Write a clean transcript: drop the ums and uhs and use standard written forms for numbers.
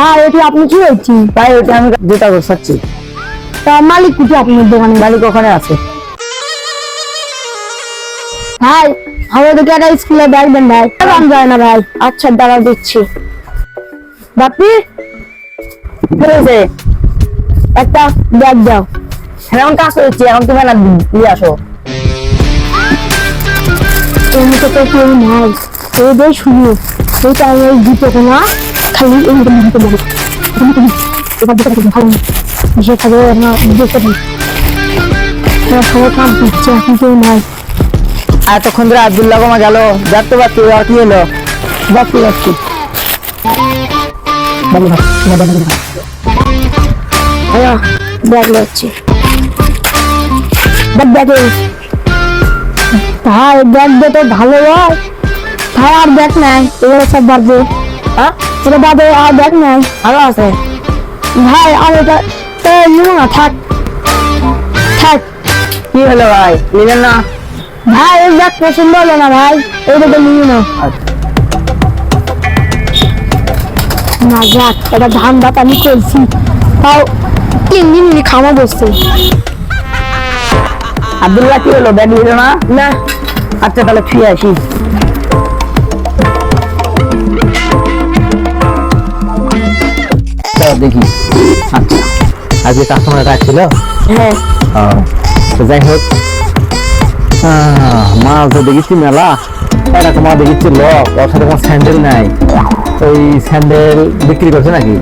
ভাই এটি আপনি কি হয়েছি? ভাই ওটা আমি জুতা গোছাচ্ছি। তা মালিক কোথায় আপনার দোকানে? মালিক ওখানে আছে। ভাই আমাদেরকে একটা স্কুলে ব্যাগ দেন ভাই। দাম যায় না ভাই। আচ্ছা দাঁড়াও দিচ্ছি। বাপি কি হয়েছে? একটা ব্যাগ দাও। এখন কাজ করছি, এখন তুমি না দিয়ে আসো। এমনি তো কেউ নাই, এই দেয় শুনিও এই টাইমে দিতে না খালি এমনি দিতে বলো এবার দিতে ভালো সে খাবে না দেখতে দিই সবাই কাজ দিচ্ছে এখন কেউ নাই। এতক্ষণ ধরে আব্দুল্লাহ কমা গেল, দেখতে পাচ্ছি আর কি হলো? যাচ্ছি যাচ্ছি ব্যাগ যাচ্ছি ব্যাগে ভাই ব্যাগ দিয়ে তো ভালো হয় ভাই। আর ব্যাগ নাই, এগুলো সব বাড়বে। হ্যাঁ এটা বাদে আর ব্যাগ নাই। ভালো আছে ভাই আর এটা নিও না, থাক থাক। কি হলো ভাই, নিলেন না? ভাই এই ব্যাগ পছন্দ হলো না ভাই, এইটা তো নিও না। না যাক, এটা ধান ভাত আমি করছি, তাও 3 দিন খাওয়া বসছে। আব্দুল্লাহ কি হলো, ব্যাগ নিল না? না আচ্ছা তাহলে ফিরে আসি। দেখি আচ্ছা আজকে কাস্টমার রাখছিল। হ্যাঁ তো যাই হোক, মাছ তো দেখেছি মেলা, এরকম মাছ দেখেছি লক, ওর সাথে কোনো স্যান্ডেল নাই। ওই স্যান্ডেল বিক্রি করছে নাকি?